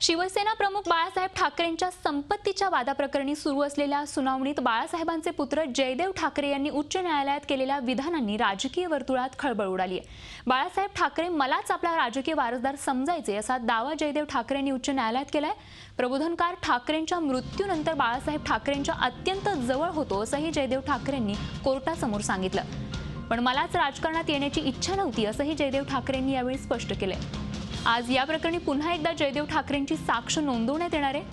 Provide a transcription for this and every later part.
शिवसेना प्रमुख बाळासाहेब ठाकरेंच्या संपत्तीच्या वादाप्रकरणी सुरू असलेल्या सुनावणीत बाळासाहेबांचे पुत्र जयदेव ठाकरे यांनी उच्च न्यायालयात केलेल्या विधानांनी राजकीय वर्तुळात खळबळ उडाली आहे। बाळासाहेब ठाकरे मलाच आपला राजकीय वारसदार समजायचे असा दावा जयदेव ठाकरे यांनी उच्च न्यायालयात केलाय। प्रबोधनकार ठाकरेंच्या मृत्यूनंतर बाळासाहेब ठाकरेंच्या अत्यंत जवळ होतो असंही जयदेव ठाकरेंनी कोर्टासमोर सांगितलं, पण मलाच राजकारणात येण्याची इच्छा नव्हती असंही जयदेव ठाकरेंनी यावेळी स्पष्ट केलंय। आज या प्रकरणी पुन्हा एकदा जयदेव ठाकरेंची साक्ष नोंदवण्यात येणार आहे।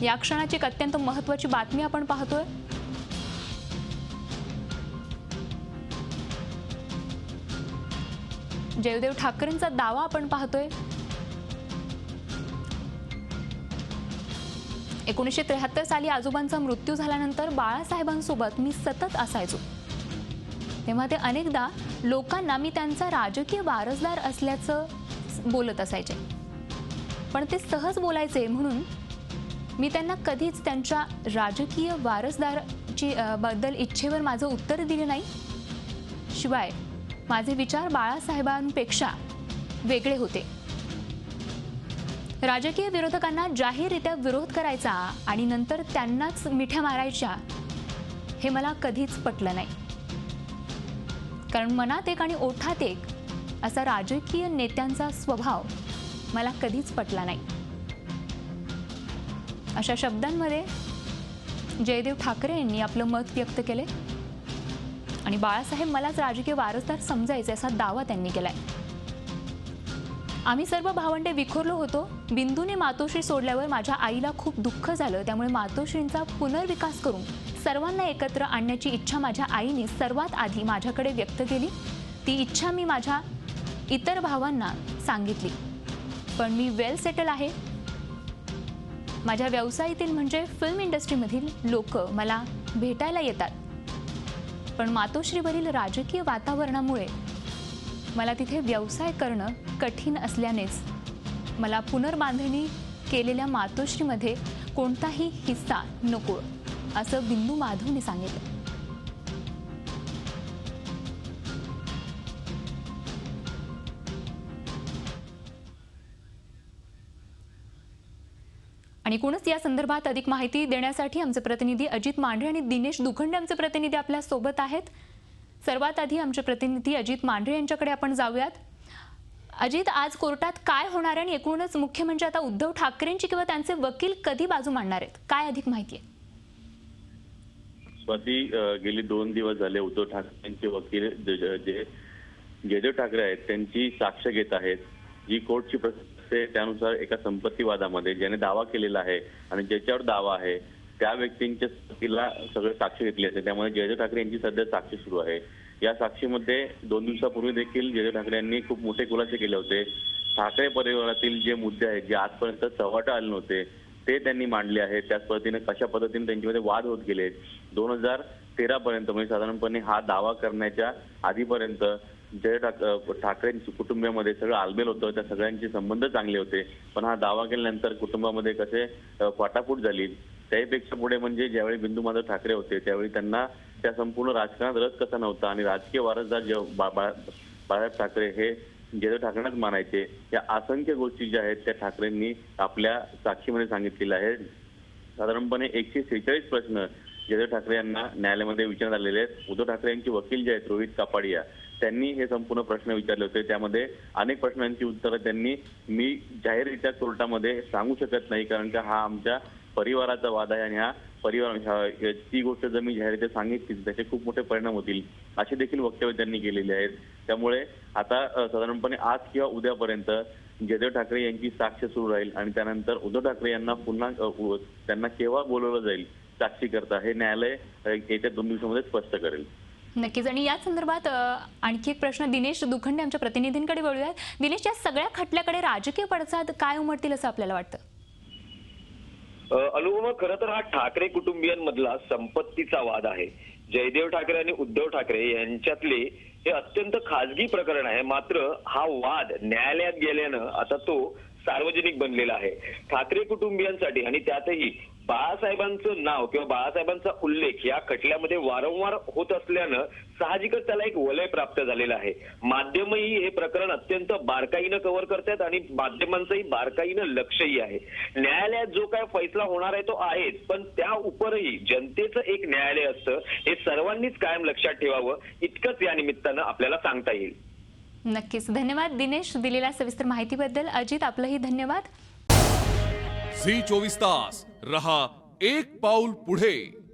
या क्षणाची एक अत्यंत महत्त्वाची बातमी आपण पाहतोय। जयदेव ठाकरेंचा दावा आपण पाहतोय। 1973 साली आजोबांचा मृत्यू झाल्यानंतर बाळासाहेबांसोबत मी सतत असायचो, तेव्हा ते अनेकदा लोकांना मी त्यांचा राजकीय वारसदार असल्याचं बोलत असायचे, पण ते सहज बोलायचे म्हणून मी त्यांना कधीच त्यांच्या राजकीय वारसदाराची बद्दल इच्छेवर माझं उत्तर दिले नाही। शिवाय माझे विचार बाळासाहेबांपेक्षा वेगळे होते। राजकीय विरोधकांना जाहीररित्या विरोध करायचा आणि नंतर त्यांनाच मिठ्या मारायच्या हे मला कधीच पटलं नाही, कारण मनात एक आणि ओठात एक असा राजकीय नेत्यांचा स्वभाव मला कधीच पटला नाही। अशा शब्दांमध्ये जयदेव ठाकरे यांनी आपलं मत व्यक्त केले आणि बाळासाहेब मलाच राजकीय वारसदार समजायचे असा दावा त्यांनी केलाय। आम्ही सर्व भावंडे विखुरलो होतो। बिंदूने मातोश्री सोडल्यावर माझ्या आईला खूप दुःख झालं, त्यामुळे मातोश्रींचा पुनर्विकास करून सर्वांना एकत्र आणण्याची इच्छा माझ्या आईने सर्वात आधी माझ्याकडे व्यक्त केली। ती इच्छा मी माझ्या इतर भावांना सांगितली, पण मी वेल सेटल आहे। माझ्या व्यवसायातील म्हणजे फिल्म इंडस्ट्रीमधील लोक मला भेटायला येतात, पण मातोश्रीवरील राजकीय वातावरणामुळे मला तिथे व्यवसाय करणं कठीण असल्यानेच मला पुनर्बांधणी केलेल्या मातोश्रीमध्ये कोणताही हिस्सा नको असं बिंदू माधवने सांगितलं। आणि एकूणच या संदर्भात अधिक माहिती देण्यासाठी आमचे प्रतिनिधी अजित मांढरे आणि दिनेश दुखंडे आमचे प्रतिनिधी आपल्या सोबत आहेत। सर्वात आधी आमचे प्रतिनिधी अजित मांढरे यांच्याकडे आपण जाऊयात। अजित, आज कोर्टात काय होणार आहे आणि एकूणच मुख्य म्हणजे आता उद्धव ठाकरेंची किंवा त्यांचे वकील कधी बाजू मांडणार आहेत, काय अधिक माहिती आहे? स्वाती, गेली 2 दिवस झाले उद्धव ठाकरेंचे वकील जे जयदेव ठाकरे आहेत त्यांची साक्ष घेत आहेत। जी कोर्टची प्रक्रिया त्यानुसार एका संपत्ती वादामध्ये ज्याने दावा केलेला आहे आणि ज्याच्यावर दावा आहे त्या व्यक्तींच्या वकिला सगळे साक्ष घेतली असते, त्यामुळे जयदेव ठाकरे यांची सध्या साक्ष सुरू आहे। या साक्षीमध्ये 2 दिवसापूर्वी देखील जयदेव ठाकरे यांनी खूप मोठे खुलासे केले होते। ठाकरे परिवारातील जे मुद्दे आहेत जे आजपर्यंत चव्हाट्यावर आले नव्हते ते त्यांनी मांडले आहेत। त्याच पद्धतीने कशा पद्धतीने त्यांच्यामध्ये वाद होत गेले। 2013 पर्यंत म्हणजे साधारणपणे हा दावा करण्याच्या आधीपर्यंत जयदेव ठाकरेंच्या कुटुंबामध्ये सगळं आलबेल होतं, त्या सगळ्यांचे संबंध चांगले होते, पण हा दावा केल्यानंतर कुटुंबामध्ये कसे फाटाफूट झाली त्यापेक्षा पुढे म्हणजे ज्यावेळी बिंदू माधव ठाकरे होते त्यावेळी त्यांना त्या संपूर्ण राजकारणात रस कसा नव्हता आणि राजकीय वारसदार बाळासाहेब ठाकरे हे जयदेव ठाकरेंनाच मानायचे। या असंख्य गोष्टी ज्या आहेत त्या ठाकरेंनी आपल्या साक्षीमध्ये सांगितलेल्या आहेत। साधारणपणे 146 प्रश्न जयदेव ठाकरे यांना न्यायालयामध्ये विचारण्यात आलेले आहेत। उद्धव ठाकरे यांचे वकील जे आहेत रोहित कापाडिया त्यांनी हे संपूर्ण प्रश्न विचारले होते। त्यामध्ये अनेक प्रश्नांची उत्तरं त्यांनी मी जाहीररित्या कोर्टामध्ये सांगू शकत नाही, कारण का हा आमच्या परिवाराचा वाद आहे आणि हा परिवार ती गोष्ट जर मी जाहीररित्या सांगितली त्याचे खूप मोठे परिणाम होतील असे देखील वक्तव्य त्यांनी केलेले आहेत। त्यामुळे आता साधारणपणे आज किंवा उद्यापर्यंत जयदेव ठाकरे यांची साक्ष सुरू राहील आणि त्यानंतर उद्धव ठाकरे यांना पुन्हा त्यांना केव्हा बोलवलं जाईल साक्षी करता हे न्यायालय येत्या 2 दिवसांमध्ये स्पष्ट करेल। नक्कीच। आणि या संदर्भात आणखी एक प्रश्न दिनेश दुखंडे आमच्या प्रतिनिधींकडे वळूयात। दिनेश, या सगळ्या खटल्याकडे राजकीय पडसाद काय उमटतील असं आपल्याला वाटतं? अनुपमा, खरं तर हा ठाकरे कुटुंबियांमधला संपत्तीचा वाद आहे। जयदेव ठाकरे आणि उद्धव ठाकरे यांच्यातले हे अत्यंत खाजगी प्रकरण आहे, मात्र हा वाद न्यायालयात गेल्यानं आता तो सार्वजनिक बनलेला आहे। ठाकरे कुटुंबियांसाठी आणि त्यातही बाळासाहेबांचं नाव किंवा बाळासाहेबांचा उल्लेख या खटल्यामध्ये वारंवार होत असल्यानं साहजिकच त्याला एक वलय प्राप्त झालेलं आहे. माध्यमही हे प्रकरण अत्यंत बारकाईनं कव्हर करतात आणि माध्यमांचंही बारकाईनं लक्षही आहे. न्यायालयात जो काय फैसला होणार आहे तो आहेच, पण त्या उपरही जनतेचं एक न्यायालय असतं हे सर्वांनीच कायम लक्षात ठेवावं, इतकंच या निमित्तानं आपल्याला सांगता येईल. नक्कीच. धन्यवाद दिनेश, दिलेल्या सविस्तर माहितीबद्दल. अजित, आपलंही धन्यवाद. झी 24 तास रहा एक पाऊल पुढे.